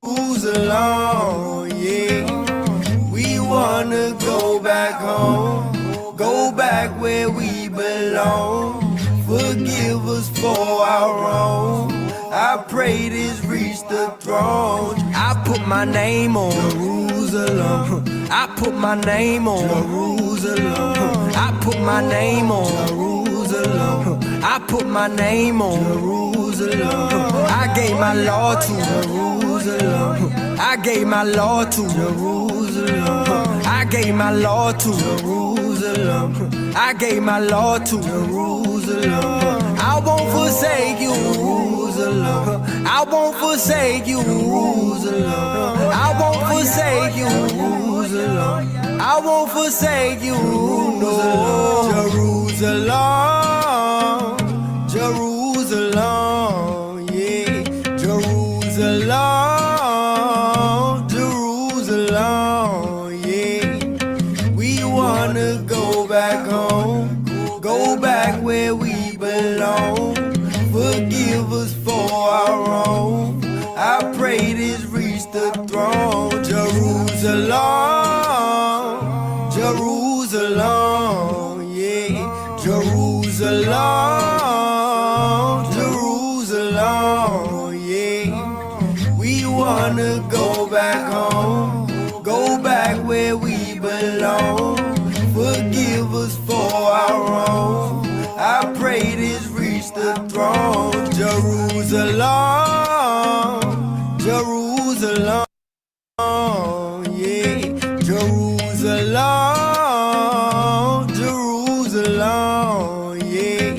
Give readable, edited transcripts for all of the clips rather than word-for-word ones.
Jerusalem, yeah. We wanna go back home, go back where we belong. Forgive us for our wrong. I pray this reach the throne. I put my name on Jerusalem. I put my name on Jerusalem. I put my name on Jerusalem. I put my name on Jerusalem. I gave my law to Jerusalem. I gave my law to Jerusalem. I gave my law to Jerusalem. I gave my law to Jerusalem. I won't forsake you, Jerusalem. I won't forsake you, Jerusalem. I won't forsake you, Jerusalem. I won't forsake you, no. Jerusalem, Jerusalem, yeah. Jerusalem, Jerusalem, yeah. We wanna go back home, go back where we belong. Forgive us for our wrong. I pray this reach the throne. Jerusalem, Jerusalem, yeah. Jerusalem, Jerusalem, yeah. We wanna go back home, go back where we belong. Forgive us for our wrong. I pray this reach the throne. Jerusalem, Jerusalem, yeah. Jerusalem, Jerusalem, yeah.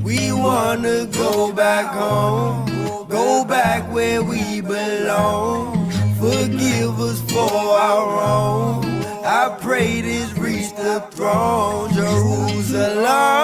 We wanna go back home, go back where we belong. Forgive us for our wrong. I pray this reach the throne. Jerusalem.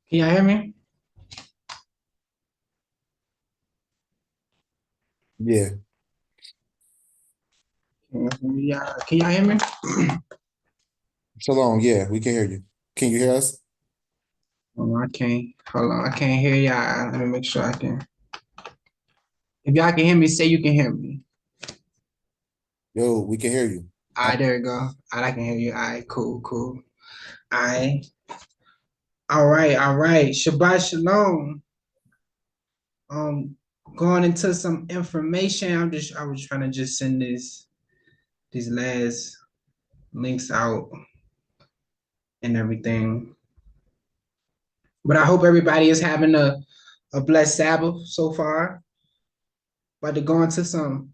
Can y'all hear me? Yeah. Can y'all hear me? Shalom. Yeah, we can hear you. Can you hear us? Oh, I can't. Hold on. I can't hear y'all. Let me make sure I can. If y'all can hear me, say you can hear me. Yo, we can hear you. All right, there we go. All right, I can hear you. All right, cool, cool. All right. All right, all right. Shabbat shalom. Going into some information. I was trying to just send these last links out and everything. But I hope everybody is having a blessed Sabbath so far. About to go into some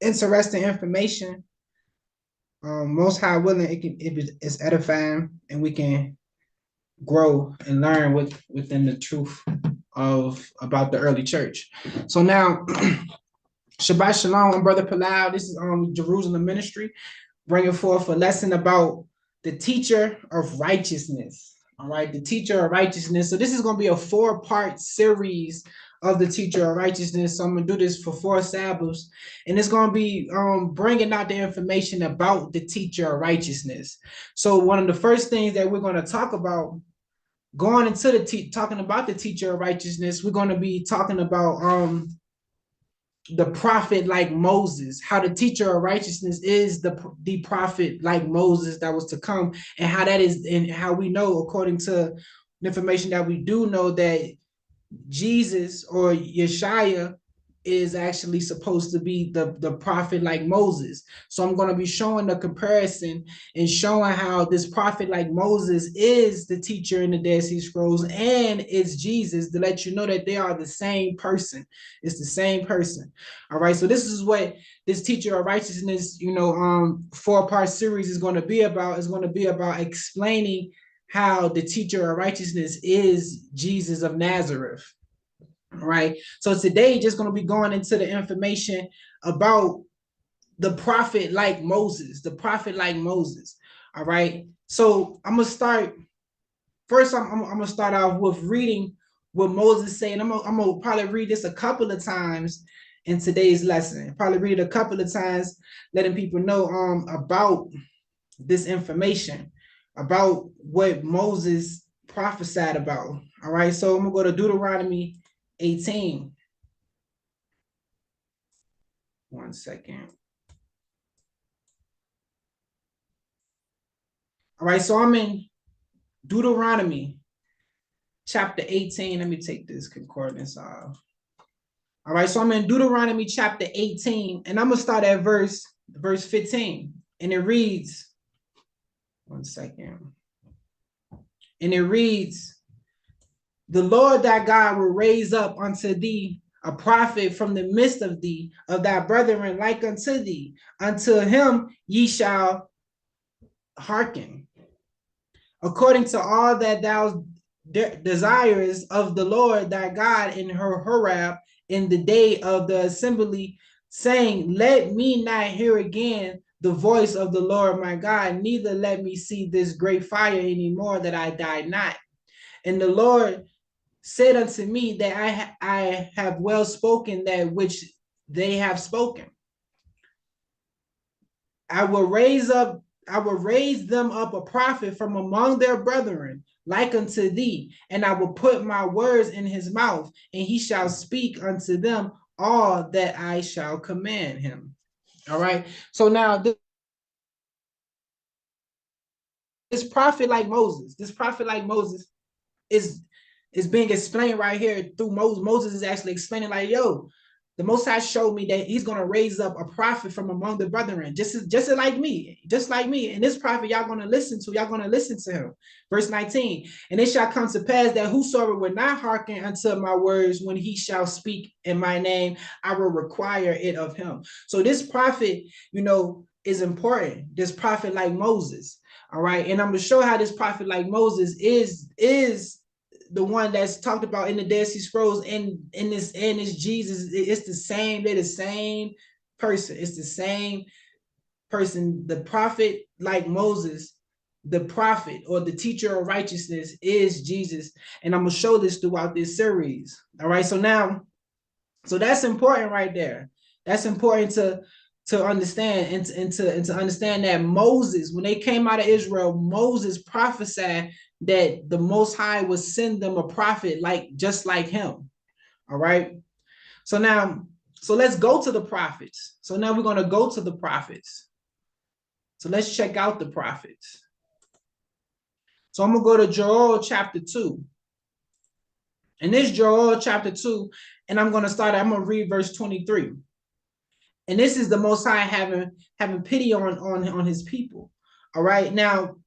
interesting information. Most High willing, it's edifying, and we can grow and learn within the truth about the early church. So now, Shabbat Shalom, Brother Palau. This is Jerusalem Ministry, bringing forth a lesson about the teacher of righteousness. All right, the teacher of righteousness. So this is going to be a 4-part series of the teacher of righteousness. So I'm going to do this for 4 Sabbaths, and it's going to be bringing out the information about the teacher of righteousness. So one of the first things that we're going to talk about going into talking about the teacher of righteousness, we're going to be talking about the prophet like Moses, how the teacher of righteousness is the prophet like Moses that was to come, and how that is, and how we know, according to the information that we do know, that Jesus or Yeshua is actually supposed to be the prophet like Moses. So I'm going to be showing the comparison and showing how this prophet like Moses is the teacher in the Dead Sea Scrolls and it's Jesus, to let you know that they are the same person. It's the same person. All right. So this is what this teacher of righteousness, 4-part series is going to be about. It's going to be about explaining how the teacher of righteousness is Jesus of Nazareth. All right. So today, just going to be going into the information about the prophet like Moses, the prophet like Moses. All right. So I'm going to start first. I'm going to start off with reading what Moses said. I'm going to probably read this a couple of times in today's lesson. Probably read it a couple of times, letting people know about this information, about what Moses prophesied about. All right. So I'm going to go to Deuteronomy 18. 1 second. All right, so I'm in Deuteronomy chapter 18. Let me take this concordance off. All right, so I'm in Deuteronomy chapter 18, and I'm gonna start at verse 15. And it reads, 1 second. And it reads, the Lord thy God will raise up unto thee a prophet from the midst of thee, of thy brethren like unto thee. Unto him ye shall hearken, according to all that thou desires of the Lord thy God in her Horeb in the day of the assembly, saying, let me not hear again the voice of the Lord my God, neither let me see this great fire anymore, that I die not. And the Lord said unto me that I have well spoken that which they have spoken. I will raise them up a prophet from among their brethren, like unto thee, and I will put my words in his mouth, and he shall speak unto them all that I shall command him. All right. So now this prophet like Moses is being explained right here through Moses. Moses is actually explaining like, yo, the Most High showed me that he's going to raise up a prophet from among the brethren, just like me. And this prophet y'all going to listen to him. Verse 19, and it shall come to pass that whosoever will not hearken unto my words, when he shall speak in my name, I will require it of him. So this prophet, is important. This prophet like Moses. All right. And I'm going to show how this prophet like Moses is the one that's talked about in the Dead Sea Scrolls and this Jesus. It's the same. They're the same person. It's the same person. The prophet like Moses, the prophet or the teacher of righteousness is Jesus. And I'm going to show this throughout this series. All right. So that's important right there. That's important to understand and to understand that Moses, when they came out of Israel, Moses prophesied that the Most High would send them a prophet just like him. All right. So let's go to the prophets. So now we're going to go to the prophets. So let's check out the prophets. So I'm going to go to Joel chapter 2. And this Joel chapter 2, and I'm going to read verse 23. And this is the Most High having pity on his people. All right. Now,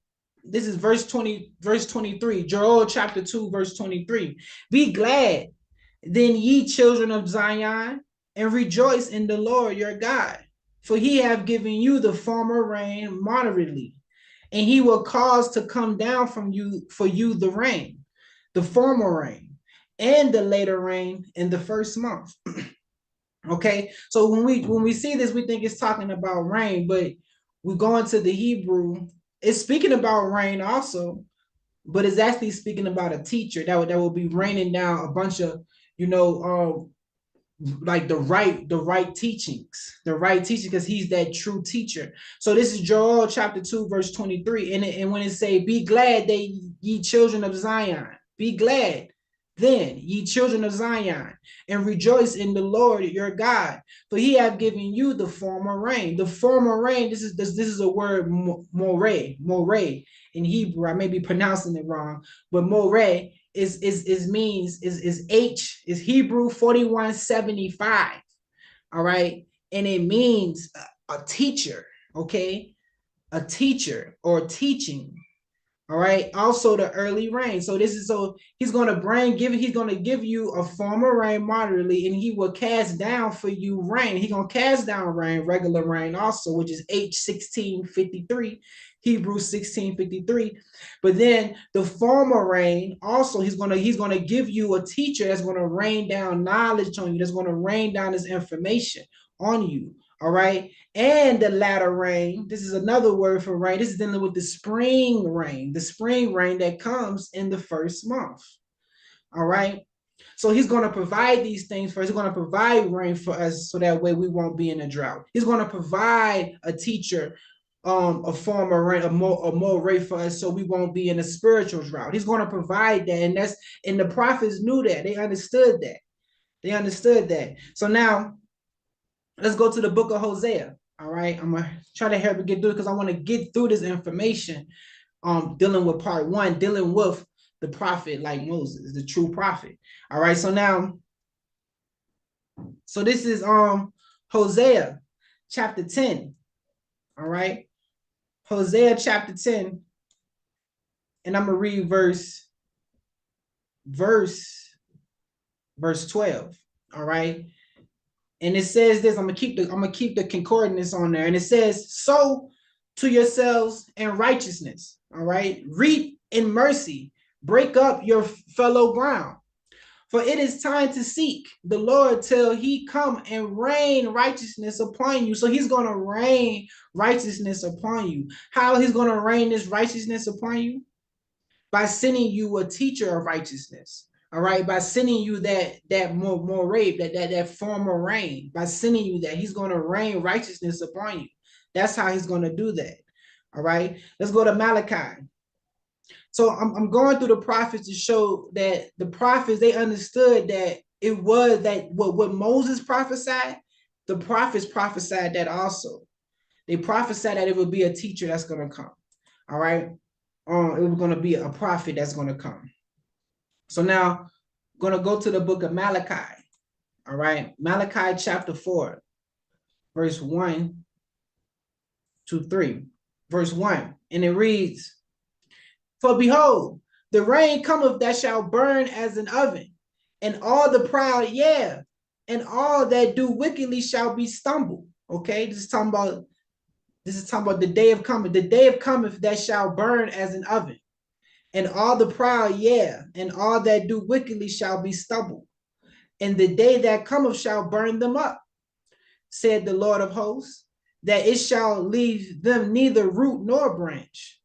this is verse 23, Joel chapter 2, verse 23. Be glad then, ye children of Zion, and rejoice in the Lord your God, for he have given you the former rain moderately, and he will cause to come down for you the rain, the former rain, and the later rain in the first month. Okay, so when we see this, we think it's talking about rain, but we go into the Hebrew, it's speaking about rain also, but it's actually speaking about a teacher that will be raining down a bunch of, like the right teachings, because he's that true teacher. So this is Joel chapter 2, verse 23. And when it say, be glad that ye children of Zion, be glad then, ye children of Zion, and rejoice in the Lord your God, for he have given you the former rain. The former rain, this is a word, more in Hebrew. I may be pronouncing it wrong, but more is Hebrew 4175. all right? And it means a teacher, okay? A teacher or teaching, all right. Also the early rain. So this is, so he's going to give you a form of rain moderately, and he will cast down for you rain. He's going to cast down rain, regular rain also, which is H1653, Hebrews 16:53. But then the former rain also, he's going to give you a teacher that's going to rain down knowledge on you, that's going to rain down this information on you. All right. And the latter rain, this is another word for rain. This is dealing with the spring rain that comes in the first month. All right. So he's going to provide these things for us. He's going to provide rain for us so that way we won't be in a drought. He's going to provide a teacher, a form of rain, a more rain for us so we won't be in a spiritual drought. He's going to provide that. And the prophets knew that. They understood that. So now let's go to the book of Hosea. All right, I'm gonna try to help you get through it because I want to get through this information. Dealing with part one, dealing with the prophet like Moses, the true prophet. All right, so this is Hosea chapter 10. All right, Hosea chapter 10, and I'm gonna read verse 12. All right. And it says this, I'm gonna keep the concordance on there. And it says, sow to yourselves in righteousness. All right. Reap in mercy. Break up your fellow ground. For it is time to seek the Lord till he come and rain righteousness upon you. So he's going to rain righteousness upon you. How he's going to rain this righteousness upon you? By sending you a teacher of righteousness. All right, by sending you that more rape, that form of rain, by sending you that, he's going to rain righteousness upon you. That's how he's going to do that. All right, let's go to Malachi. So I'm going through the prophets to show that the prophets, they understood that it was that what Moses prophesied, the prophets prophesied that also. They prophesied that it would be a teacher that's going to come. All right, it was going to be a prophet that's going to come. So now I'm going to go to the book of Malachi. All right. Malachi chapter 4, verse 1 to 3. Verse 1. And it reads, for behold, the rain cometh that shall burn as an oven, and all the proud, and all that do wickedly shall be stumbled. Okay. This is talking about the day of cometh. The day of cometh that shall burn as an oven. And all the proud, and all that do wickedly shall be stubbled. And the day that cometh shall burn them up, said the Lord of hosts, that it shall leave them neither root nor branch.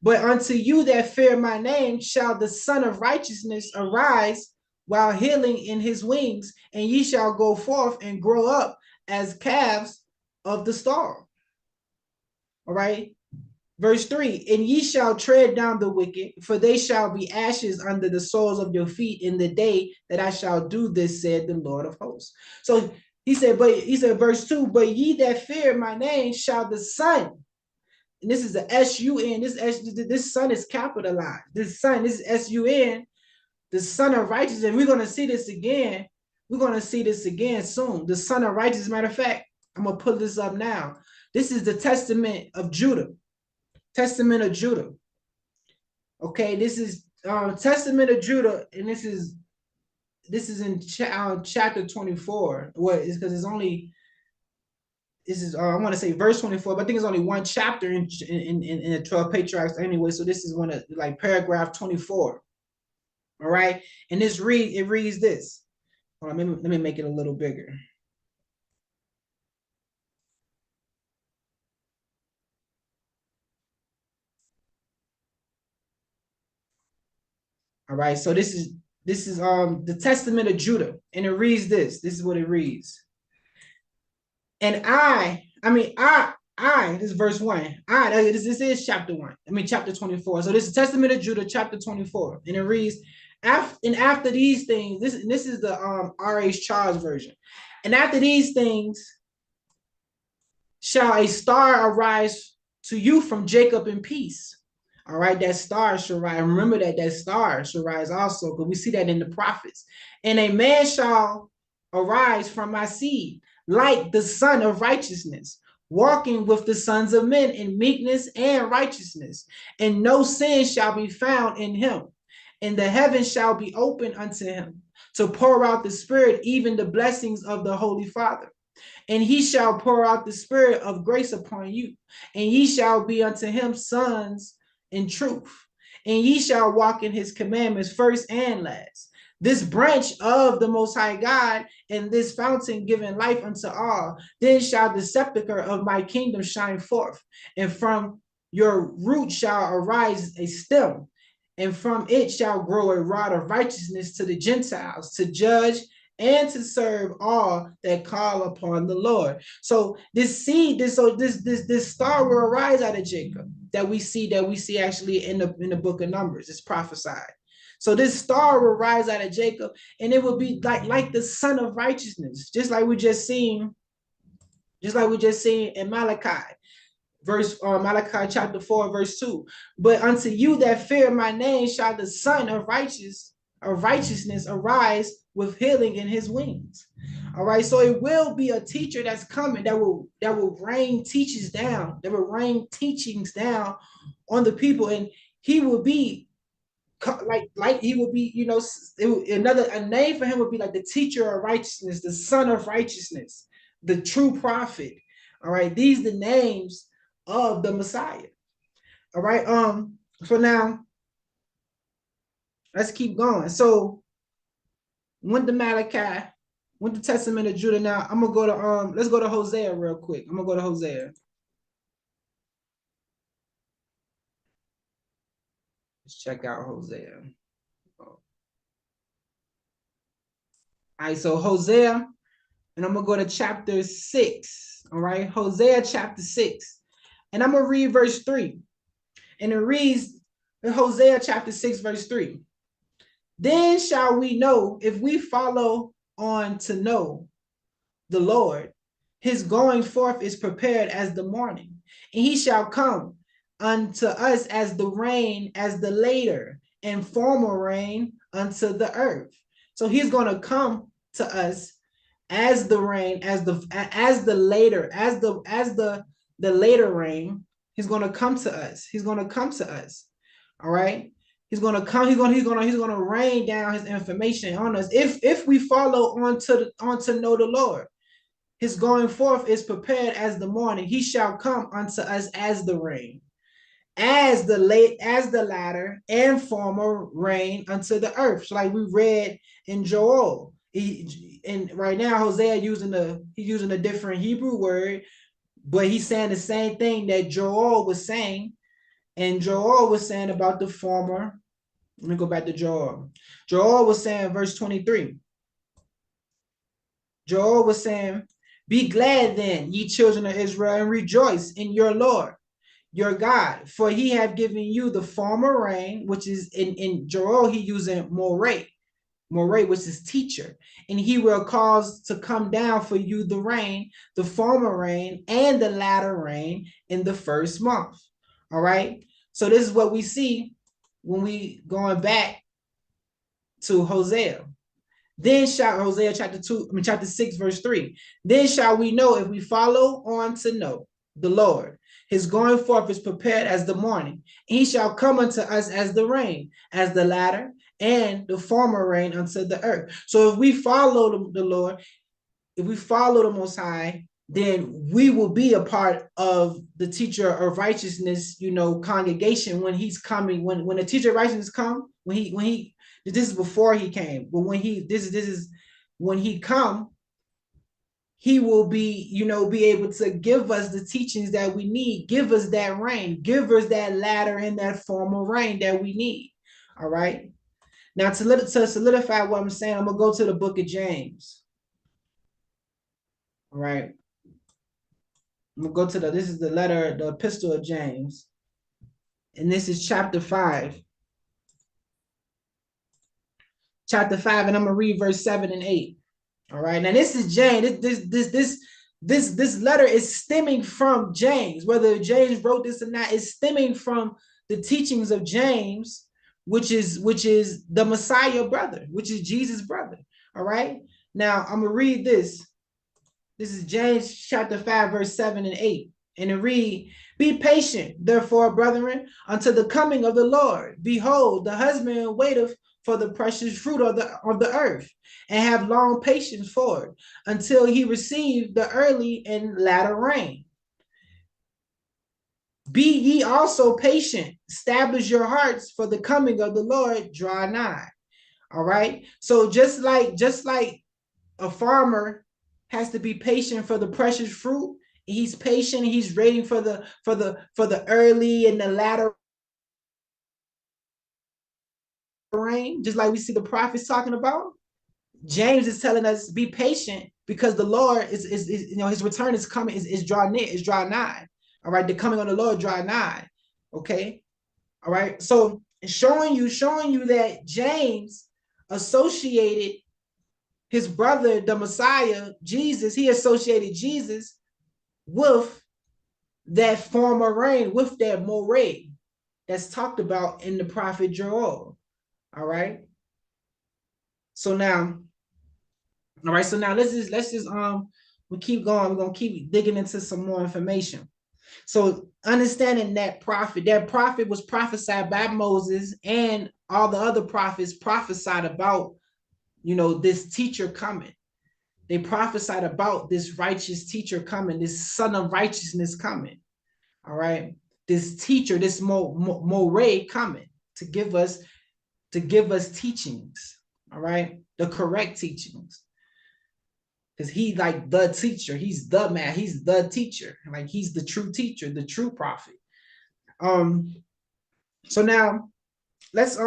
But unto you that fear my name shall the Son of Righteousness arise while healing in his wings, and ye shall go forth and grow up as calves of the stall. All right. Verse 3, and ye shall tread down the wicked, for they shall be ashes under the soles of your feet in the day that I shall do this, said the Lord of hosts. So he said, verse 2, but ye that fear my name shall the Son, and this is the S-U-N, this Son is capitalized. This Son, this is S-U-N, the Son of Righteousness. And we're going to see this again. We're going to see this again soon. The Son of Righteousness, matter of fact, I'm going to pull this up now. This is the Testament of Judah. Testament of Judah. Okay, this is Testament of Judah, and this is in chapter 24. What is, because it's only, this is I want to say verse 24, but I think it's only one chapter in the 12 patriarchs anyway. So this is one of like paragraph 24. All right, and it reads this. Hold on, let me make it a little bigger. All right, so this is the Testament of Judah, and it reads this. This is what it reads. And this is verse 1. This is chapter 1. Chapter 24. So this is Testament of Judah, chapter 24, and it reads, after these things, this is the R.H. Charles version. And after these things shall a star arise to you from Jacob in peace. All right, that star shall rise. Remember that star shall rise also, because we see that in the prophets. And a man shall arise from my seed, like the Son of Righteousness, walking with the sons of men in meekness and righteousness, and no sin shall be found in him. And the heavens shall be open unto him to pour out the Spirit, even the blessings of the Holy Father. And he shall pour out the Spirit of grace upon you, and ye shall be unto him sons in truth, and ye shall walk in his commandments first and last. This branch of the Most High God, and this fountain giving life unto all, then shall the sepulchre of my kingdom shine forth, and from your root shall arise a stem, and from it shall grow a rod of righteousness to the Gentiles, to judge and to serve all that call upon the Lord. So this seed, this star will arise out of Jacob that we see actually in the book of Numbers. It's prophesied. So this star will rise out of Jacob, and it will be like the Son of Righteousness, just like we just seen in Malachi. Malachi chapter 4, verse 2. But unto you that fear my name shall the Son of righteousness arise with healing in his wings. All right, so it will be a teacher that's coming that will rain teachings down, on the people, and he will be he will be, a name for him would be like the teacher of righteousness, the Son of righteousness, the true prophet. All right, these are the names of the Messiah. All right, so now let's keep going. So went to Malachi, went to Testament of Judah. Now I'm gonna go to let's go to Hosea real quick. I'm gonna go to Hosea. Let's check out Hosea. All right, so Hosea, and I'm gonna go to chapter 6. All right, Hosea chapter 6, and I'm gonna read verse 3, and it reads in Hosea chapter 6, verse 3. Then shall we know, if we follow on to know the Lord, his going forth is prepared as the morning, and he shall come unto us as the rain, as the later and former rain unto the earth. So he's going to come to us as the rain, as the later rain. He's going to come to us. He's going to come to us. All right. He's going to come. He's going to rain down his information on us if we follow on to know the Lord. His going forth is prepared as the morning. He shall come unto us as the rain, as the latter and former rain unto the earth. So like we read in Joel. And right now Hosea using a different Hebrew word, but he's saying the same thing that Joel was saying. And Joel was saying about the former. Let me go back to Joel. Joel was saying, verse 23. Joel was saying, be glad then, ye children of Israel, and rejoice in your Lord, your God, for he have given you the former rain, which is in Joel, he using Moreh, which is teacher, and he will cause to come down for you the rain, the former rain, and the latter rain in the first month. All right. So this is what we see when we going back to Hosea. Then shall Hosea chapter 6, verse 3. Then shall we know, if we follow on to know the Lord, his going forth is prepared as the morning. He shall come unto us as the rain, as the latter and the former rain unto the earth. So if we follow the Lord, if we follow the Most High, then we will be a part of the teacher of righteousness, congregation when he's coming. When the teacher of righteousness come, when he this is before he came, but when he come, he will be, be able to give us the teachings that we need, give us that rain, give us that latter and that former rain that we need. All right. Now to solidify what I'm saying, I'm gonna go to the book of James. All right. I'm gonna go to this is the epistle of James, and this is chapter 5. Chapter 5, and I'm gonna read verse 7 and 8. All right. Now this is James. This letter is stemming from James. Whether James wrote this or not, it's stemming from the teachings of James, which is the Messiah brother, which is Jesus' brother. All right. Now I'm gonna read this. This is James chapter 5, verse 7 and 8. And it read, be patient, therefore, brethren, until the coming of the Lord. Behold, the husband waiteth for the precious fruit of the earth, and have long patience for it, until he receive the early and latter rain. Be ye also patient, establish your hearts, for the coming of the Lord draw nigh. All right. So just like a farmer has to be patient for the precious fruit, he's patient, he's waiting for the early and the latter rain, just like we see the prophets talking about. James is telling us be patient because the Lord is his return is coming, is draw near, is draw nigh. All right, the coming of the Lord draw nigh. Okay. All right. So showing you that James associated his brother, the Messiah, Jesus, he associated Jesus with that former rain, with that moray that's talked about in the prophet Joel. All right. So now, let's just we keep going. We're gonna keep digging into some more information. So understanding that prophet was prophesied by Moses, and all the other prophets prophesied about, this teacher coming. They prophesied about this righteous teacher coming, this son of righteousness coming. All right. This teacher, this moray coming to give us teachings. All right. The correct teachings. Because he's like the teacher. He's the man. He's the teacher. Like he's the true teacher, the true prophet. So now let's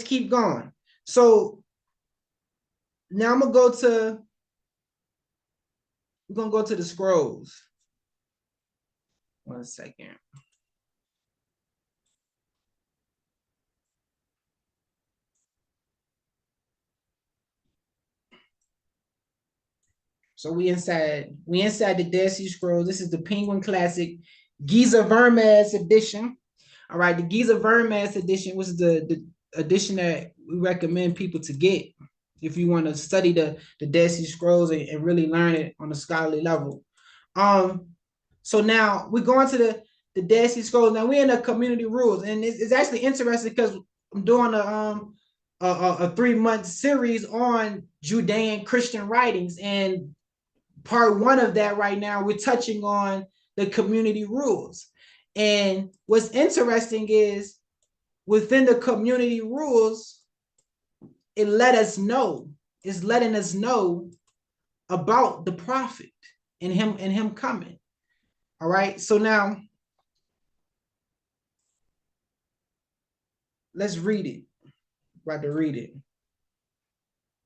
keep going. So now we're gonna go to the scrolls. 1 second. So we inside the Dead Sea Scrolls. This is the Penguin Classic Giza Vermes edition. All right, the Giza Vermes edition was the edition that we recommend people to get if you want to study the Dead Sea Scrolls and really learn it on a scholarly level. So now we're going to the Dead Sea Scrolls. Now we're in the community rules, and it's actually interesting because I'm doing a 3-month series on Judean Christian writings, and part 1 of that right now, we're touching on the community rules. And what's interesting is within the community rules, it's letting us know about the prophet and him coming. All right. So now let's read it. About to read it.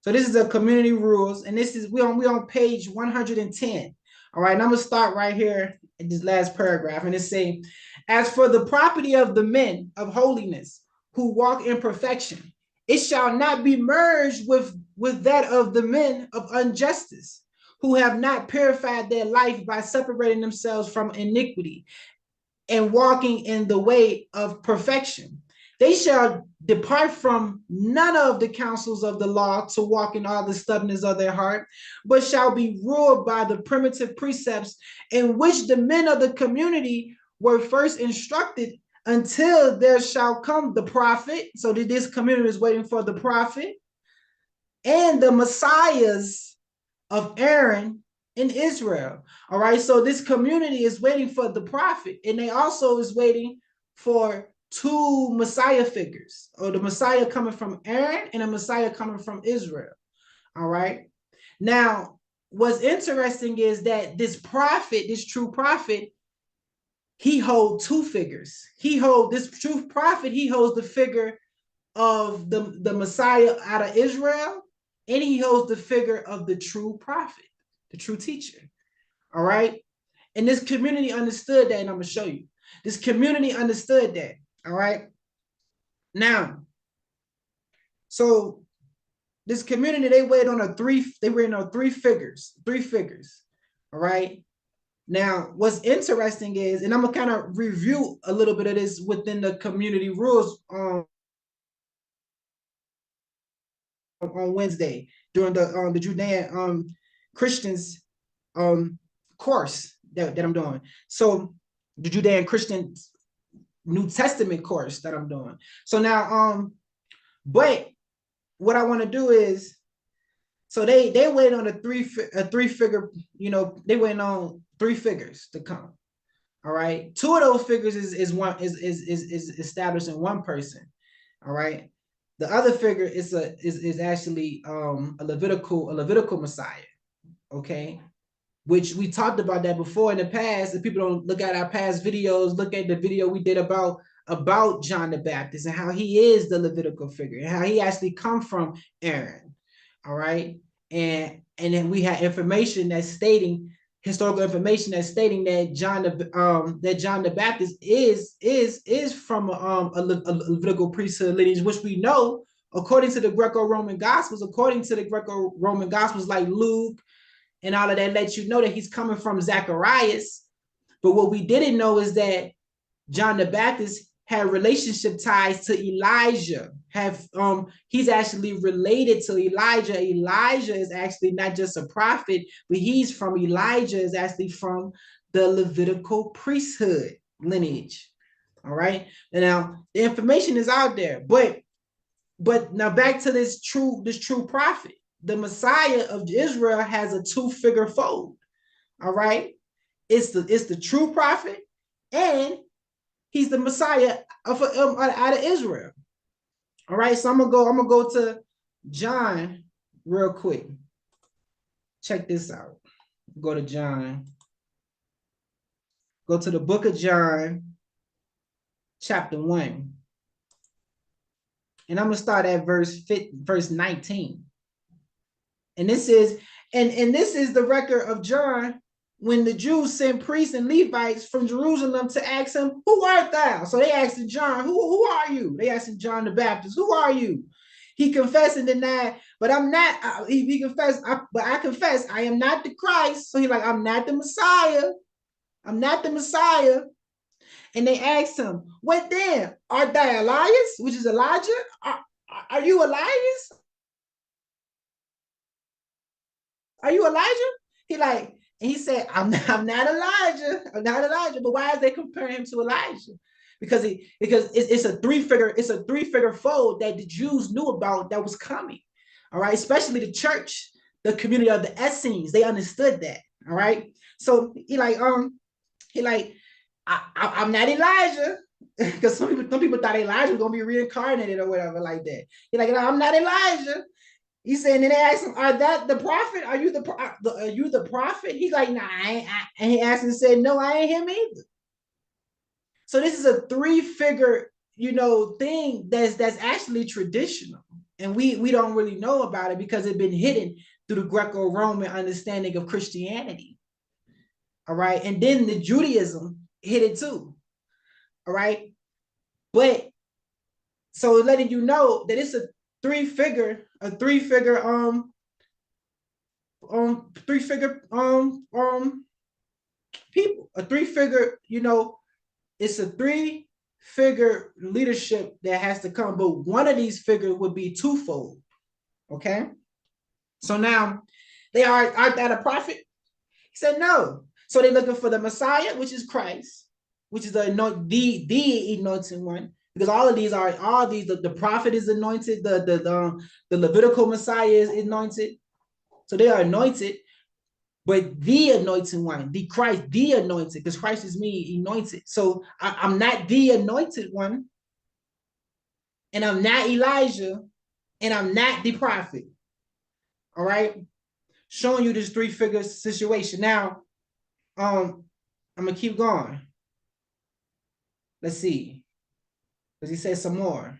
So this is the community rules, and this is we on page 110. All right, and I'm gonna start right here in this last paragraph, and it say, as for the property of the men of holiness who walk in perfection, it shall not be merged with that of the men of injustice, who have not purified their life by separating themselves from iniquity and walking in the way of perfection. They shall depart from none of the counsels of the law to walk in all the stubbornness of their heart, but shall be ruled by the primitive precepts in which the men of the community were first instructed, until there shall come the prophet. So this community is waiting for the prophet and the messiahs of Aaron in Israel. All right, so this community is waiting for the prophet, and they also is waiting for 2 Messiah figures, or the Messiah coming from Aaron and a Messiah coming from Israel. All right. Now, what's interesting is that this prophet, this true prophet, he holds 2 figures. This true prophet, he holds the figure of the Messiah out of Israel, and he holds the figure of the true prophet, the true teacher. All right. And this community understood that, and I'm going to show you. This community understood that. All right. Now, so this community, they waited on 3 figures. All right. Now, what's interesting is, and I'm gonna kind of review a little bit of this within the community rules on Wednesday during the Judean Christians course that I'm doing. So the Judean Christian New Testament course that I'm doing. So now, but what I want to do is, so they wait on a three figure, you know, they waiting on 3 figures to come. All right, 2 of those figures is established in one person. All right, the other figure is actually a Levitical Messiah. Okay, which we talked about that before in the past. If people don't look at our past videos, look at the video we did about John the Baptist and how he is the Levitical figure and how he actually come from Aaron. All right, and then we had information that's stating historical information that's stating that John the Baptist is from a Levitical priesthood lineage, which we know according to the Greco-Roman Gospels. According to the Greco-Roman Gospels, like Luke and all of that, lets you know that he's coming from Zacharias. But what we didn't know is that John the Baptist had relationship ties to Elijah. He's actually related to Elijah. Elijah is actually not just a prophet, but he's from Elijah is actually from the Levitical priesthood lineage. All right. And now the information is out there, but now back to this true prophet. The Messiah of Israel has a 2-figure fold. All right. It's the true prophet, and he's the Messiah out of Israel. All right, so I'm gonna go to John real quick. Check this out. Go to John. Go to the book of John, chapter 1. And I'm gonna start at verse 19. And this is the record of John when the Jews sent priests and Levites from Jerusalem to ask him, "Who art thou?" So they asked John, "Who are you?" They asked John the Baptist, "Who are you?" He confessed and denied, but I'm not. He confessed, but I confess I am not the Christ. So he's like, "I'm not the Messiah. I'm not the Messiah." And they asked him, "What then? Art thou Elias?" Which is Elijah. Are you Elias? Are you Elijah? He said, I'm not Elijah. I'm not Elijah. But why is they comparing him to Elijah? Because it's a 3-figure fold that the Jews knew about that was coming. All right, especially the church, the community of the Essenes, they understood that. All right, so I'm not Elijah. Because some people thought Elijah was gonna be reincarnated or whatever like that. He's like, I'm not Elijah. He said, and then they asked him, "Are that the prophet? Are you the prophet?" He's like, "Nah, I ain't." And he asked and said, "No, I ain't him either." So this is a 3-figure, thing that's actually traditional, and we don't really know about it because it's been hidden through the Greco-Roman understanding of Christianity. All right, and then the Judaism hid it too. All right, but so letting you know that it's a 3-figure people, a 3-figure, it's a 3-figure leadership that has to come, but one of these figures would be twofold. Okay, so now aren't that a prophet? He said no. So they're looking for the Messiah, which is Christ, which is the anointed one. Because all these, the prophet is anointed, the Levitical Messiah is anointed. So they are anointed, but the anointed one, the Christ, the anointed, because Christ is me, anointed. So I'm not the anointed one, and I'm not Elijah, and I'm not the prophet. All right, showing you this 3-figure situation. Now, I'm gonna keep going. Let's see. Because he says some more.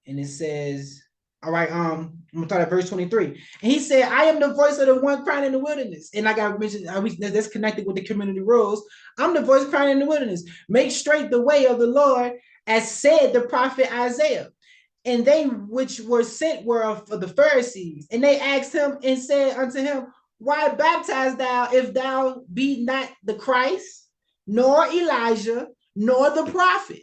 And it says, all right, I'm gonna start at verse 23. And he said, "I am the voice of the one crying in the wilderness." And like I mentioned, that's connected with the community rules. "I'm the voice crying in the wilderness. Make straight the way of the Lord, as said the prophet Isaiah. And they which were sent were of the Pharisees. And they asked him and said unto him, Why baptize thou if thou be not the Christ, nor Elijah, nor the prophet?"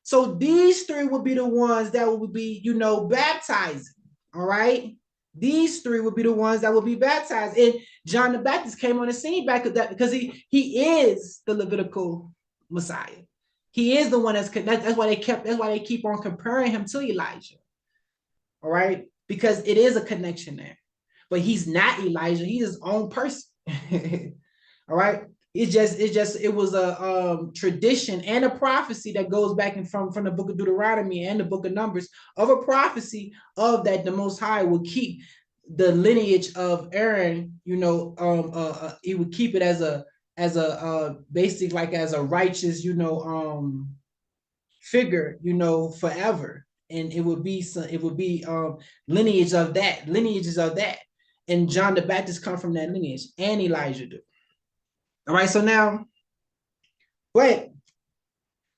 So these 3 would be the ones that would be, baptizing. All right. These three would be the ones that will be baptized. And John the Baptist came on the scene back at that because he is the Levitical Messiah. He is the one that's why they keep on comparing him to Elijah. All right, because it is a connection there. But he's not Elijah. He's his own person. All right. It was a tradition and a prophecy that goes back and from the book of Deuteronomy and the book of Numbers of a prophecy of that the Most High will keep the lineage of Aaron. He would keep it as a basic, like as a righteous, figure, forever, and it would be lineages of that, and John the Baptist come from that lineage, and Elijah do. All right, so now, wait.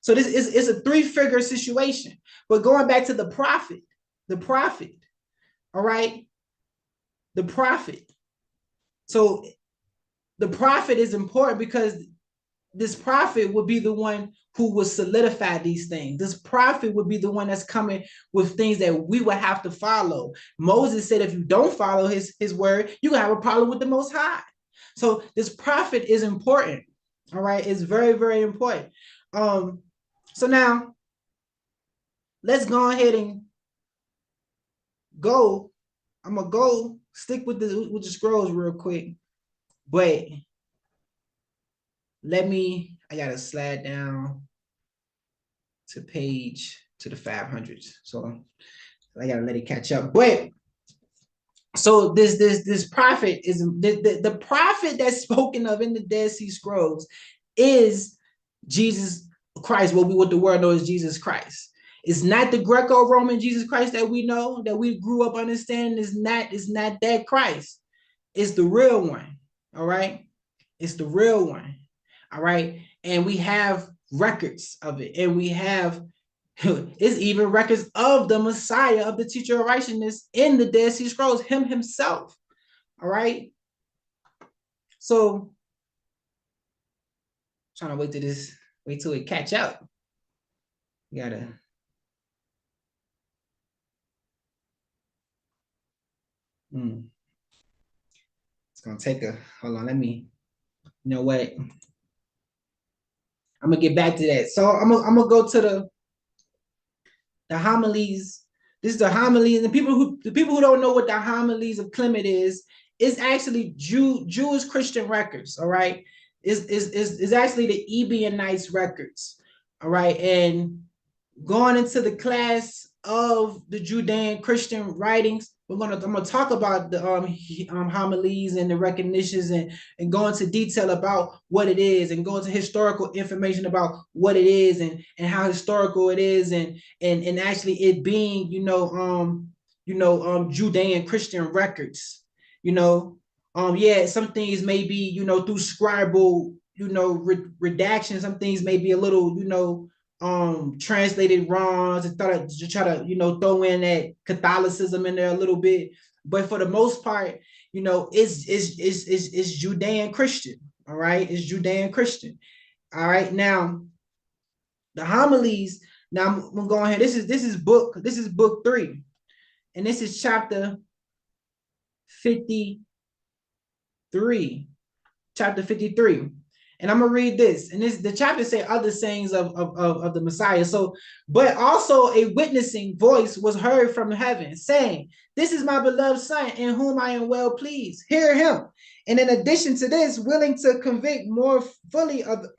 So this is a three-figure situation. But going back to the prophet, all right, the prophet. So the prophet is important because this prophet would be the one who will solidify these things. This prophet would be the one that's coming with things that we would have to follow. Moses said, if you don't follow his word, you're gonna have a problem with the Most High. So this prophet is important. All right, it's very, very important. So now let's go ahead and go. I'm gonna go stick with the scrolls real quick, but I gotta slide down to the 500s. So I gotta let it catch up. But so this prophet is the prophet that's spoken of in the Dead Sea Scrolls is Jesus Christ, what the world knows as Jesus Christ. It's not the Greco-Roman Jesus Christ that we know, that we grew up understanding. It's not that Christ. It's the real one. All right. It's the real one. All right. And we have records of it. And we have, it's even records of the Messiah, of the teacher of righteousness in the Dead Sea Scrolls, him himself. All right. So, trying to wait till it catch up. You gotta. It's gonna take hold on, you know what? I'm gonna get back to that. So I'm gonna go to the homilies. This is the homilies, and the people who don't know what the homilies of Clement is actually Jewish Christian records. All right, is actually the Ebionites records. All right, and going into the class of the Judean Christian writings, I'm gonna talk about the homilies and the recognitions and go into detail about what it is and go into historical information about what it is and how historical it is and actually it being Judean Christian records. Yeah, some things may be through scribal redaction. Some things may be a little translated wrong to try to throw in that Catholicism in there a little bit, but for the most part, it's Judean Christian. All right, it's Judean Christian. All right, now the homilies. Now I'm gonna go ahead. This is book 3, and this is chapter 53. Chapter 53. And I'm gonna read this. And the chapter say other sayings of the Messiah. So, but also a witnessing voice was heard from heaven, saying, "This is my beloved Son, in whom I am well pleased. Hear him." And in addition to this, willing to convict more fully of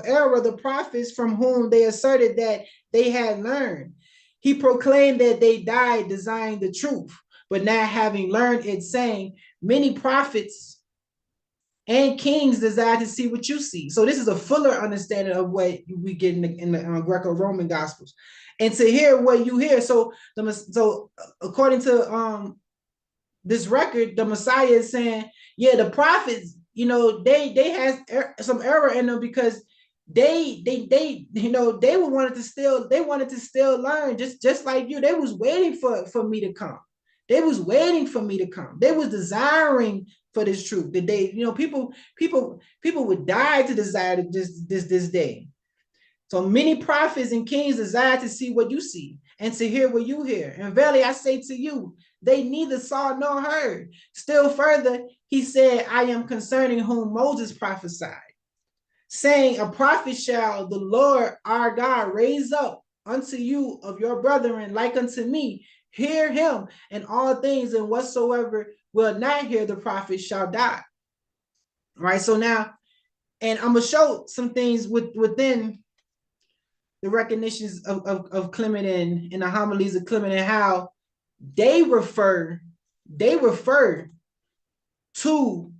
error the prophets from whom they asserted that they had learned. He proclaimed that they died desiring the truth, but not having learned it, saying, "Many prophets and kings desire to see what you see." So this is a fuller understanding of what we get in the Greco-Roman Gospels, and to hear what you hear. So according to this record, the Messiah is saying, yeah, the prophets, they had some error in them because they wanted to still learn just like you. They was waiting for me to come. They was waiting for me to come. They was desiring for this truth. The day, people would die to desire this day. So many prophets and kings desire to see what you see. and to hear what you hear. And verily I say to you, they neither saw nor heard. Still further, he said, I am concerning whom Moses prophesied, saying, a prophet shall the Lord our God raise up unto you of your brethren like unto me. Hear him in all things, and whatsoever will not hear the prophet shall die. All right, so now, and I'm going to show some things within the recognitions of Clement and the homilies of Clement, and how they refer to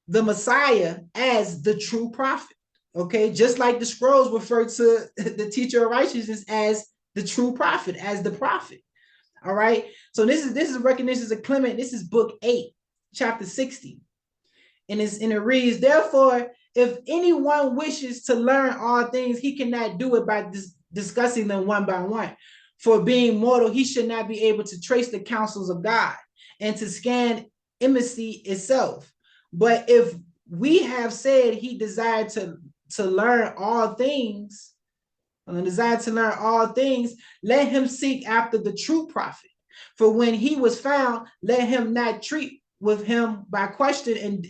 the Messiah as the true prophet. Okay, just like the scrolls refer to the teacher of righteousness as the true prophet, as the prophet. All right, so this is recognitions of Clement. This is book 8, chapter 60, and it reads, therefore, if anyone wishes to learn all things, he cannot do it by discussing them one by one. For being mortal, he should not be able to trace the counsels of God and to scan imacy itself. But if we have said he desired to learn all things, let him seek after the true prophet. For when he was found, let him not treat with him by question and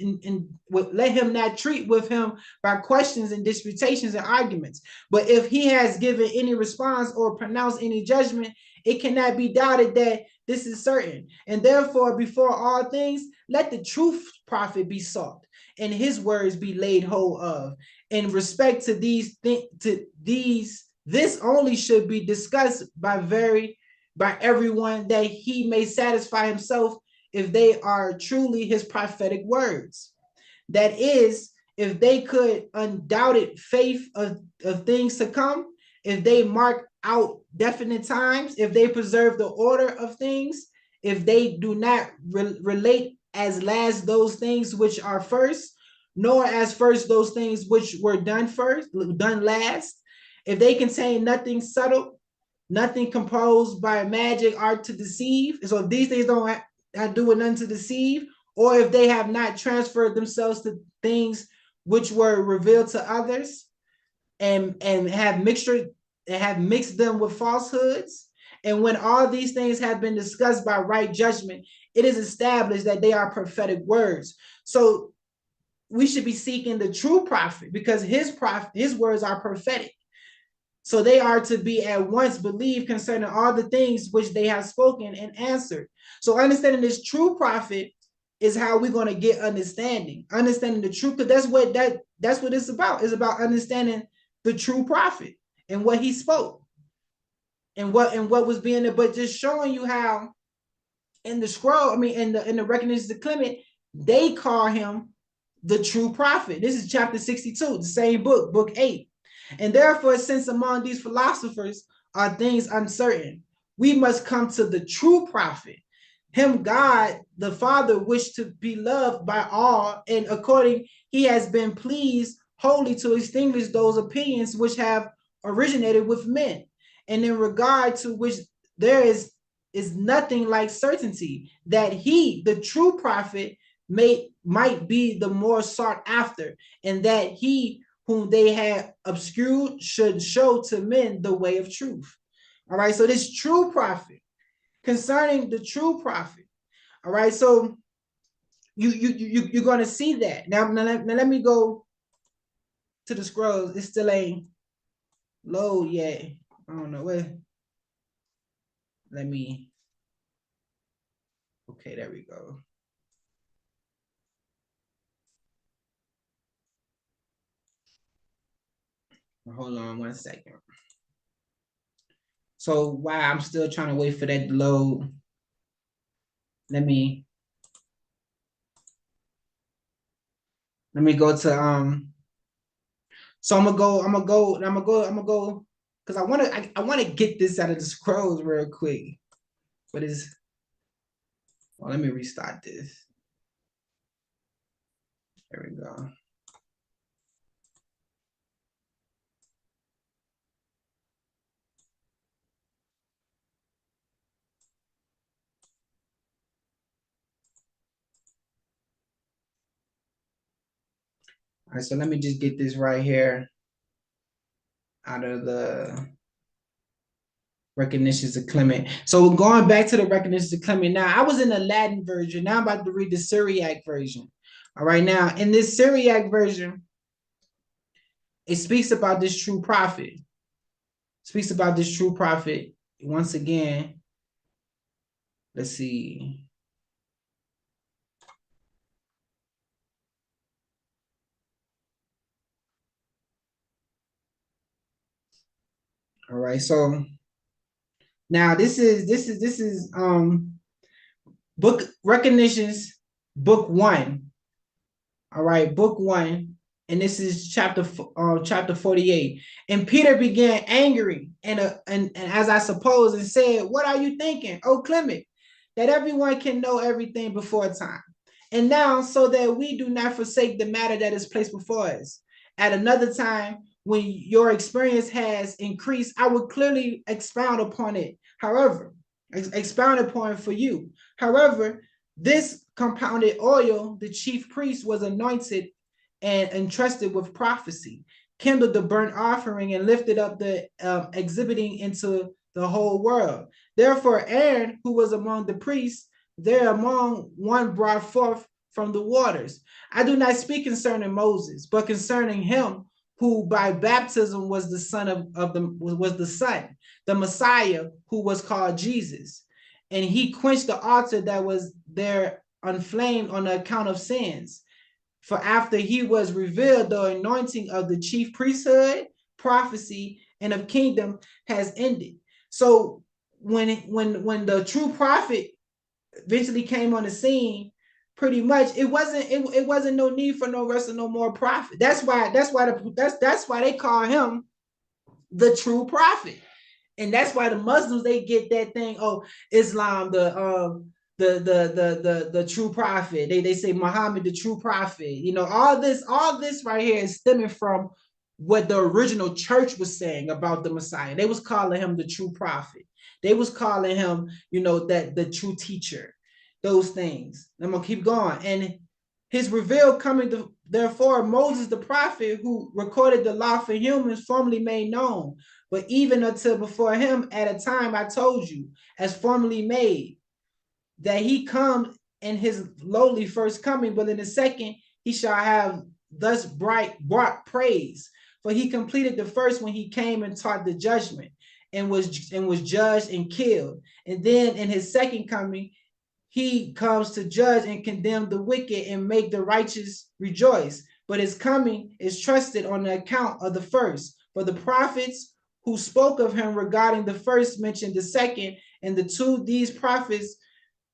let him not treat with him by questions and disputations and arguments. But if he has given any response or pronounced any judgment, it cannot be doubted that this is certain. And therefore, before all things, let the truth prophet be sought, and his words be laid hold of. In respect to this only should be discussed by everyone, that he may satisfy himself if they are truly his prophetic words. That is, if they could undoubted faith of things to come, if they mark out definite times, if they preserve the order of things, if they do not relate as last those things which are first, nor as first those things which were done last, if they contain nothing subtle, nothing composed by magic art to deceive. So if these things don't have to do with nothing to deceive, or if they have not transferred themselves to things which were revealed to others, and have mixed them with falsehoods. And when all these things have been discussed by right judgment, it is established that they are prophetic words. So we should be seeking the true prophet, because his words are prophetic. So they are to be at once believed concerning all the things which they have spoken and answered. So understanding this true prophet is how we're going to get understanding the truth, because that's what it's about. It's about understanding the true prophet and what he spoke and what was being there. But just showing you how in the scroll, in the recognitions of Clement, they call him the true prophet. This is chapter 62, the same book, book 8. And therefore, since among these philosophers are things uncertain, we must come to the true prophet. Him God the Father wished to be loved by all, and according he has been pleased wholly to extinguish those opinions which have originated with men, and in regard to which there is nothing like certainty, that he, the true prophet, might be the more sought after, and that he whom they had obscured should show to men the way of truth. All right, so this true prophet, concerning the true prophet. All right, so you're going to see that. Now let me go to the scrolls. It still ain't load yet. I don't know where. Let me. Okay, there we go. Hold on 1 second. So while I'm still trying to wait for that to load, let me go to so I'm gonna go because I want to get this out of the scrolls real quick. But let me restart this. There we go. All right, so let me just get this right here out of the recognitions of Clement. So going back to the recognitions of Clement. Now, I was in the Latin version. Now I'm about to read the Syriac version. All right, now in this Syriac version, it speaks about this true prophet. Speaks about this true prophet. Once again, let's see. All right, so now this is book recognitions, book 1. All right, book 1, and this is chapter 48. And Peter began angry and as I suppose, and said, "What are you thinking, O Clement, that everyone can know everything before time? And now, so that we do not forsake the matter that is placed before us. At another time, when your experience has increased, I will clearly expound upon it. However, expound upon it for you. However, this compounded oil, the chief priest was anointed and entrusted with prophecy, kindled the burnt offering, and lifted up the exhibiting into the whole world. Therefore, Aaron, who was among the priests, there among one brought forth from the waters. I do not speak concerning Moses, but concerning him who by baptism was the son of the Messiah, who was called Jesus. And he quenched the altar that was there unflamed on the account of sins. For after he was revealed, the anointing of the chief priesthood, prophecy, and of kingdom has ended. So when the true prophet eventually came on the scene, pretty much it wasn't no need for no rest of no more prophet. That's why they call him the true prophet. And that's why the Muslims, they get that thing, oh, Islam, the true prophet. They say Muhammad, the true prophet. You know, all this right here is stemming from what the original church was saying about the Messiah. They was calling him the true prophet. They was calling him, you know, that the true teacher. Those things. I'm gonna keep going. And his reveal coming to, therefore, Moses the prophet, who recorded the law for humans, formerly made known. But even until before him, at a time I told you, as formerly made, that he comes in his lowly first coming, but in the second he shall have thus brought praise. For he completed the first when he came and taught the judgment, and was judged and killed. And then in his second coming, he comes to judge and condemn the wicked and make the righteous rejoice. But his coming is trusted on the account of the first. For the prophets who spoke of him regarding the first mentioned the second, and these prophets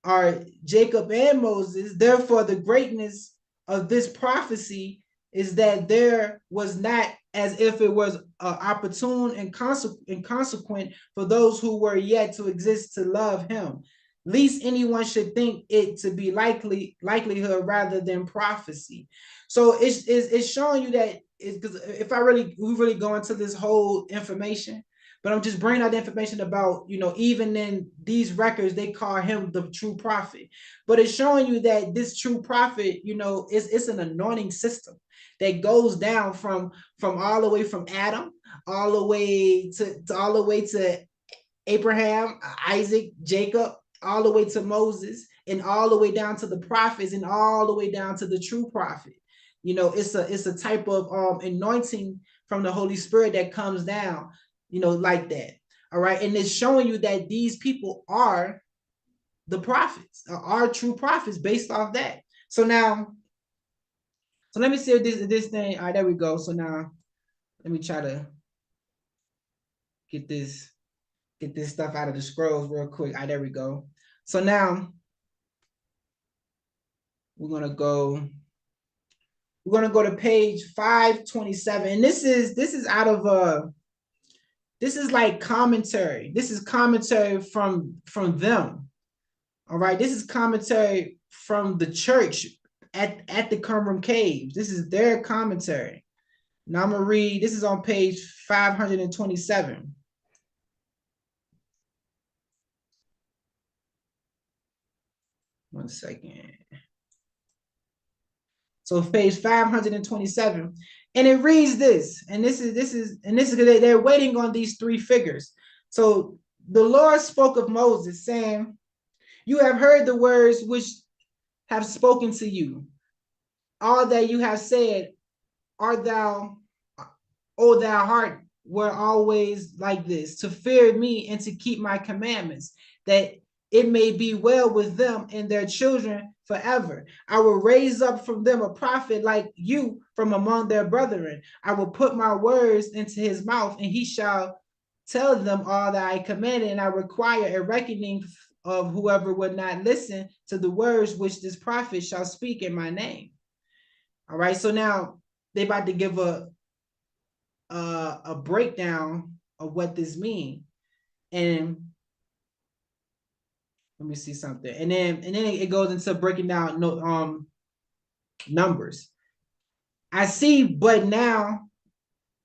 are Jacob and Moses. Therefore, the greatness of this prophecy is that there was not as if it was opportune and consequent for those who were yet to exist to love him, least anyone should think it to be likelihood rather than prophecy. So it's showing you that, because if we really go into this whole information, but I'm just bringing out the information about, you know, even in these records, they call him the true prophet. But it's showing you that this true prophet, you know, it's an anointing system that goes down from all the way from Adam, all the way to Abraham, Isaac, Jacob, all the way to Moses, and all the way down to the prophets, and all the way down to the true prophet. You know, it's a type of anointing from the Holy Spirit that comes down, you know, like that. All right. And it's showing you that these people are the prophets, are true prophets based off that. So now, so let me see if this thing, all right, there we go. So now let me try to get this stuff out of the scrolls real quick. All right, there we go. So now we're gonna go to page 527. And this is out of this is like commentary. This is commentary from them. All right, this is commentary from the church at the Qumran caves. This is their commentary. Now I'm gonna read. This is on page 527. One second. So page 527, and it reads this, and this is because they're waiting on these three figures. So the Lord spoke of Moses, saying, you have heard the words which have spoken to you. All that you have said, art thou, O thou heart, were always like this, to fear me and to keep my commandments, that it may be well with them and their children forever. I will raise up from them a prophet like you from among their brethren. I will put my words into his mouth, and he shall tell them all that I commanded, and I require a reckoning of whoever would not listen to the words which this prophet shall speak in my name. All right, so now they about to give a breakdown of what this means. And let me see something. And then it goes into breaking down numbers. I see, but now,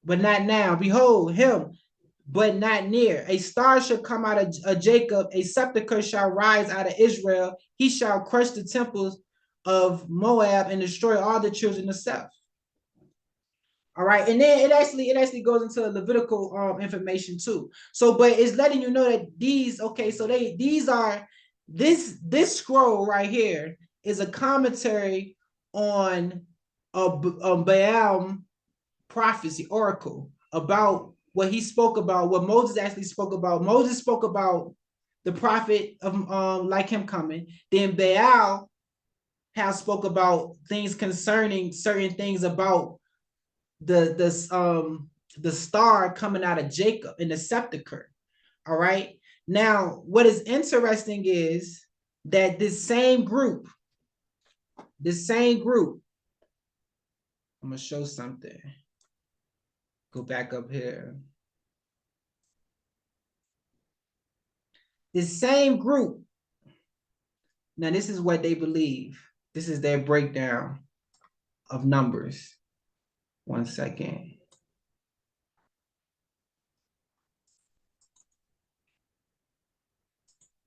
but not now. Behold him, but not near. A star shall come out of Jacob, a scepter shall rise out of Israel. He shall crush the temples of Moab and destroy all the children of Seth. All right, and then it actually goes into Levitical information too. So, but it's letting you know that these, okay, so these are this scroll right here is a commentary on a Balaam prophecy oracle about what he spoke about, what Moses actually spoke about. Moses spoke about the prophet of like him coming. Then Baal has spoke about things concerning certain things about the star coming out of Jacob in the sepulcher. All right. Now, what is interesting is that this same group, I'm gonna show something. Go back up here. This same group. Now, this is what they believe. This is their breakdown of numbers. 1 second.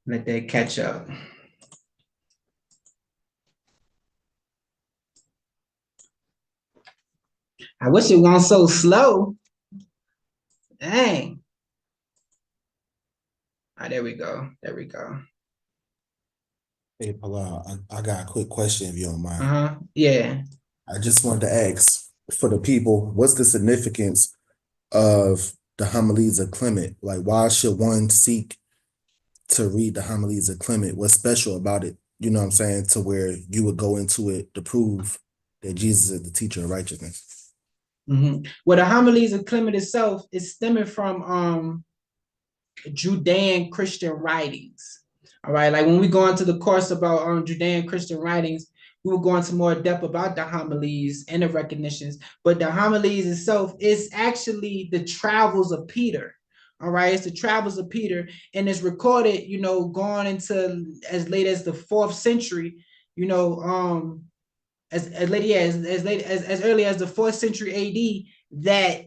Let that catch up. I wish it wasn't so slow. Dang. Ah, there we go. There we go. Hey, Palau, I got a quick question if you don't mind. Yeah. I just wanted to ask for the people, what's the significance of the Homilies of Clement? Like, why should one seek to read the Homilies of Clement? What's special about it? You know what I'm saying? To where you would go into it to prove that Jesus is the teacher of righteousness. Well, the Homilies of Clement itself is stemming from Judean Christian writings. All right, like when we go into the course about Judean Christian writings, we will go into more depth about the homilies and the recognitions. But the homilies itself is actually the travels of Peter. All right, it's the travels of Peter, and it's recorded, you know, going into as late as the 4th century, you know, as early as the 4th century AD, that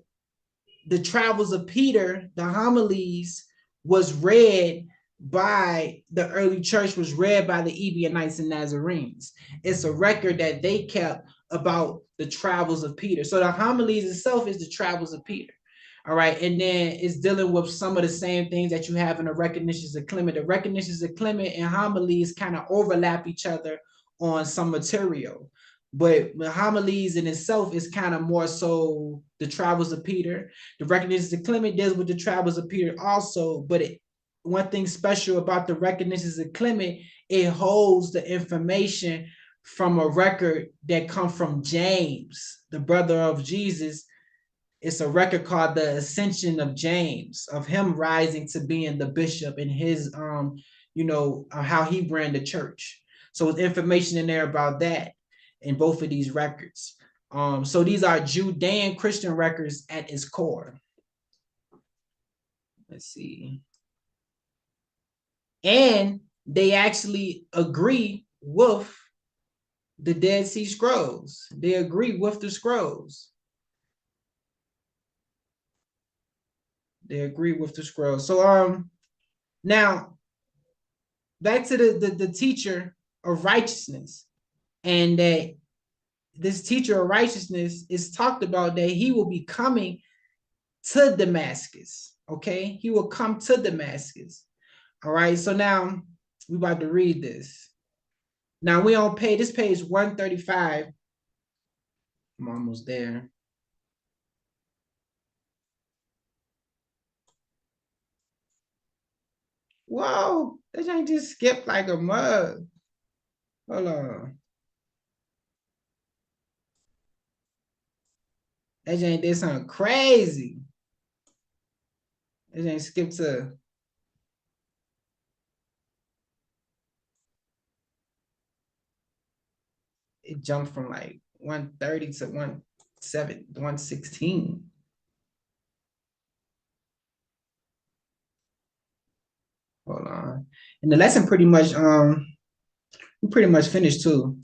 the travels of Peter, the homilies, was read by the early church, was read by the Ebionites and Nazarenes. It's a record that they kept about the travels of Peter. So the homilies itself is the travels of Peter. All right, and then it's dealing with some of the same things that you have in the recognitions of Clement. The recognitions of Clement and homilies kind of overlap each other on some material. But the homilies in itself is kind of more so the travels of Peter. The recognitions of Clement deals with the travels of Peter also, but one thing special about the recognitions of Clement, it holds the information from a record that come from James, the brother of Jesus. It's a record called the Ascension of James, of him rising to being the bishop and his, you know, how he ran the church. So with information in there about that in both of these records. So these are Judean Christian records at its core. Let's see. And they actually agree with the Dead Sea Scrolls. They agree with the scrolls. They agree with the scrolls. So now back to the teacher of righteousness, and that this teacher of righteousness is talked about that he will be coming to Damascus. Okay, he will come to Damascus. All right, so now we about to read this. Now we on page 135. I'm almost there. Whoa, that ain't just skipped like a mug. Hold on. That ain't did something crazy. That ain't skipped to. It jumped from like 130 to 116. Hold on. And the lesson pretty much we pretty much finished too.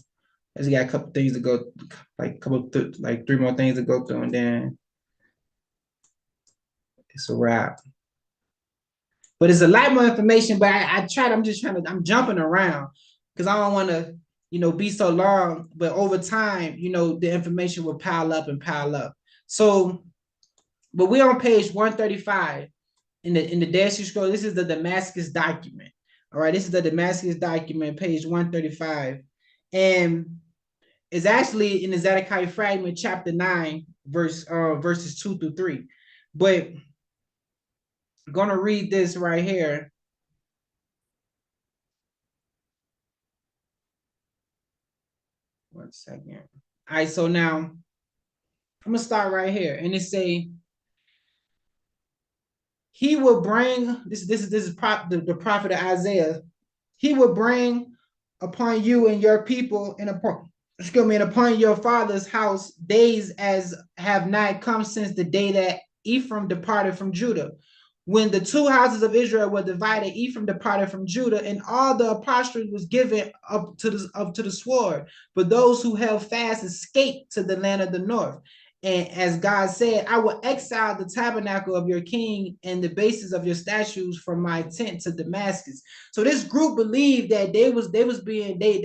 As we got a couple things to go, like like 3 more things to go through, and then it's a wrap. But it's a lot more information, but I'm jumping around because I don't want to, be so long, but over time, the information will pile up and pile up. So, but we're on page 135 in the Dead Sea Scrolls. This is the Damascus document. All right, this is the Damascus document, page 135. And it's actually in the Zedekiah fragment, chapter 9, verses 2 through 3. But I'm gonna read this right here. One second. All right, so now I'm gonna start right here, and it say, he will bring this is the prophet of Isaiah. He will bring upon you and your people and upon your father's house days as have not come since the day that Ephraim departed from Judah. When the two houses of Israel were divided, Ephraim departed from Judah, and all the apostles was given up to the sword. But those who held fast escaped to the land of the north. And as God said, I will exile the tabernacle of your king and the bases of your statues from my tent to Damascus. So this group believed that they was being they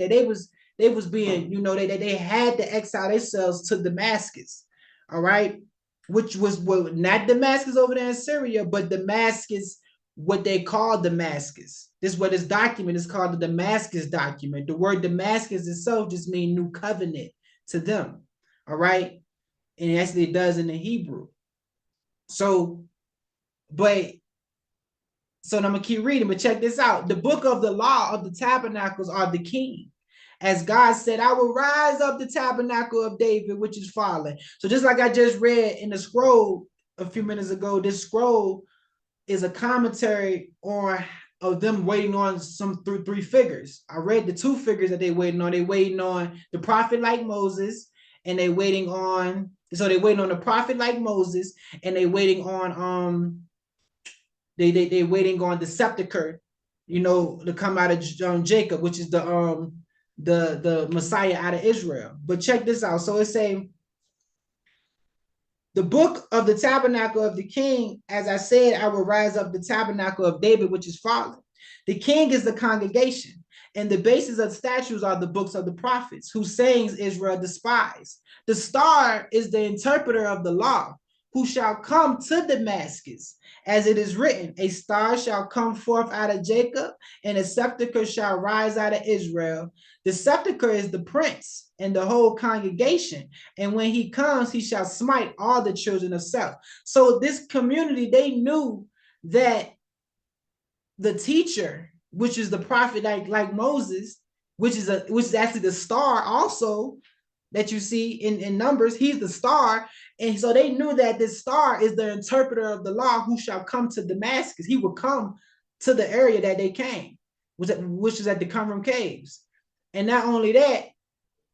had to exile themselves to Damascus. All right, which was not Damascus over there in Syria, but Damascus, what they call Damascus. This is what this document is called, the Damascus document. The word Damascus itself just means new covenant to them. All right. And actually it does in the Hebrew. So I'm gonna keep reading, but check this out. The book of the law of the tabernacles are the king. As God said, I will rise up the tabernacle of David, which is fallen. So just like I just read in the scroll a few minutes ago, this scroll is a commentary on of them waiting on some three figures. I read the 2 figures that they waiting on. They waiting on the prophet like Moses, and they waiting on the prophet like Moses, and they waiting on they waiting on the sepulcher, to come out of Jacob, which is the Messiah out of Israel. But check this out. So it's saying the book of the tabernacle of the king, as I said, I will rise up the tabernacle of David, which is fallen. The king is the congregation, and the bases of statues are the books of the prophets, whose sayings Israel despised. The star is the interpreter of the law, who shall come to Damascus. As it is written, a star shall come forth out of Jacob, and a sepulchre shall rise out of Israel. The sepulchre is the prince and the whole congregation. And when he comes, he shall smite all the children of self. So this community, they knew that the teacher, which is the prophet like Moses, which is actually the star also that you see in Numbers, he's the star. And so they knew that this star is the interpreter of the law, who shall come to Damascus. He will come to the area that they came, which is at the Qumran caves. And not only that,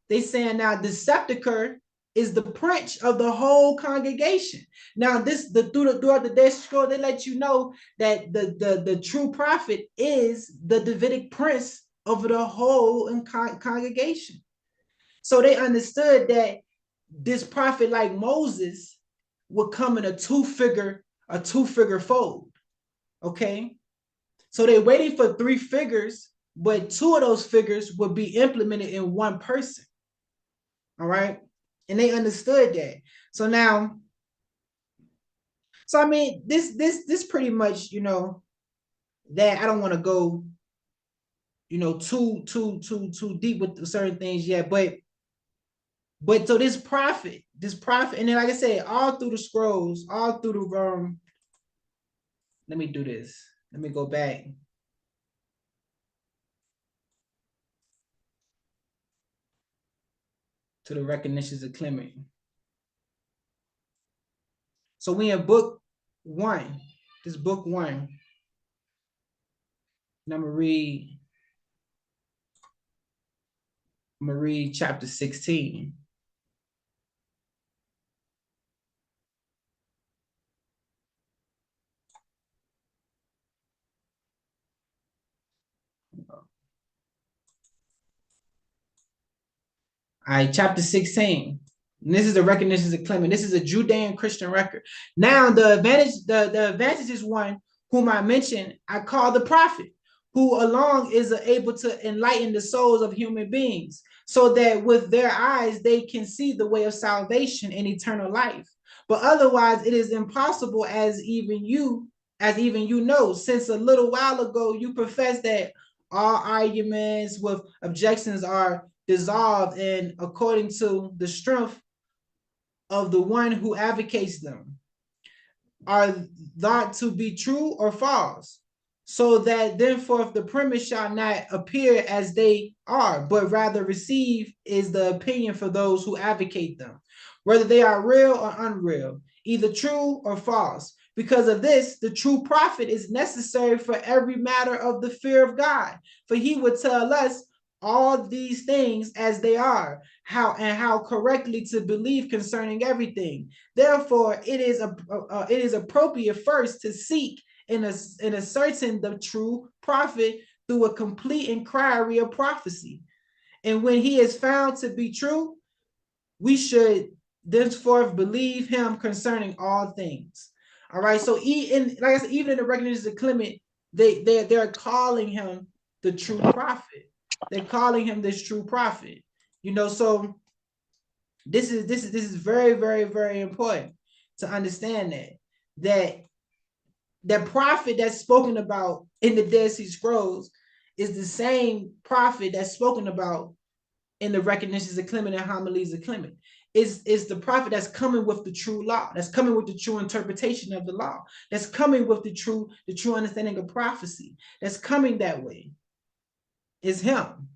they saying now the sepulcher is the prince of the whole congregation. Now, throughout the Dead Sea Scroll, they let you know that the true prophet is the Davidic prince over the whole congregation. So they understood that this prophet like Moses would come in a two-figure fold. Okay, so they're waiting for 3 figures, but 2 of those figures would be implemented in one person. All right, and they understood that. So So I mean, this pretty much, that I don't want to go, too deep with certain things yet, but so this prophet, and then like I said, all through the scrolls, all through the let me do this. Let me go back to the recognitions of Clement. So we in book 1. This book 1. And I'm gonna read chapter 16. All right, chapter 16. And this is the recognitions of Clement. This is a Judean Christian record. Now, the advantage is one whom I mentioned, I call the prophet, who alone is able to enlighten the souls of human beings, so that with their eyes they can see the way of salvation and eternal life. But otherwise, it is impossible, as even you know, since a little while ago you profess that all arguments with objections are dissolved, and according to the strength of the one who advocates them, are thought to be true or false, so that thenceforth the premise shall not appear as they are, but rather receive is the opinion for those who advocate them, whether they are real or unreal, either true or false. Because of this, the true prophet is necessary for every matter of the fear of God, for he would tell us all these things as they are, how correctly to believe concerning everything. Therefore, it is appropriate first to seek and ascertain the true prophet through a complete inquiry of prophecy. And when he is found to be true, we should thenceforth believe him concerning all things. All right. So like I said, even in the recognitions of Clement, they're calling him the true prophet. They're calling him this true prophet. So this is very, very, very important to understand that prophet that's spoken about in the Dead Sea Scrolls is the same prophet that's spoken about in the recognitions of Clement and homilies of Clement. Is the prophet that's coming with the true law, that's coming with the true interpretation of the law, that's coming with the true understanding of prophecy, that's coming that way. Is him.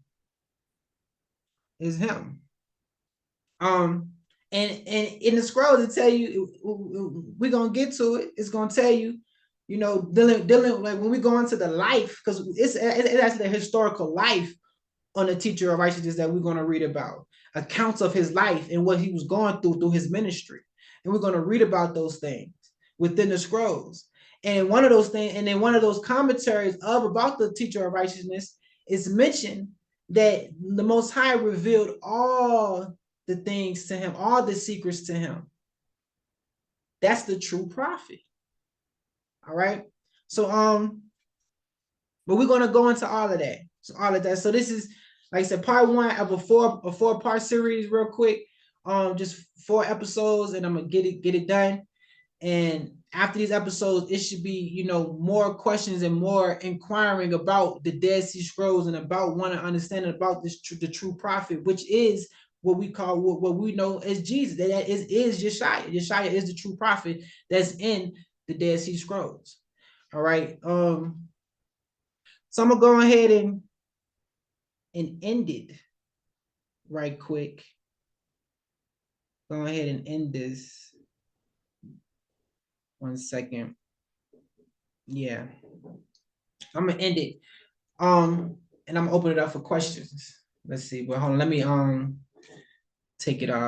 And in the scrolls it tell you, we're gonna get to it. It's gonna tell you, dealing like when we go into the life, because it's actually a historical life on the teacher of righteousness that we're gonna read about, accounts of his life and what he was going through his ministry, and we're gonna read about those things within the scrolls. And one of those things, and then one of those commentaries about the teacher of righteousness is mentioned that the Most High revealed all the things to him, all the secrets to him. That's the true prophet. All right. So but we're gonna go into all of that. So this is, like I said, part 1 of a four-part series, real quick. Just 4 episodes, and I'm gonna get it done. And after these episodes, it should be, more questions and more inquiring about the Dead Sea Scrolls and about wanting to understand about the true prophet, which is what we call, what we know as Jesus. That is Yeshaya. Yeshaya is the true prophet that's in the Dead Sea Scrolls. All right. So I'm gonna go ahead and end it right quick. Go ahead and end this. 1 second. Yeah, I'm gonna end it. And I'm gonna open it up for questions. Let's see. But hold on, let me take it off.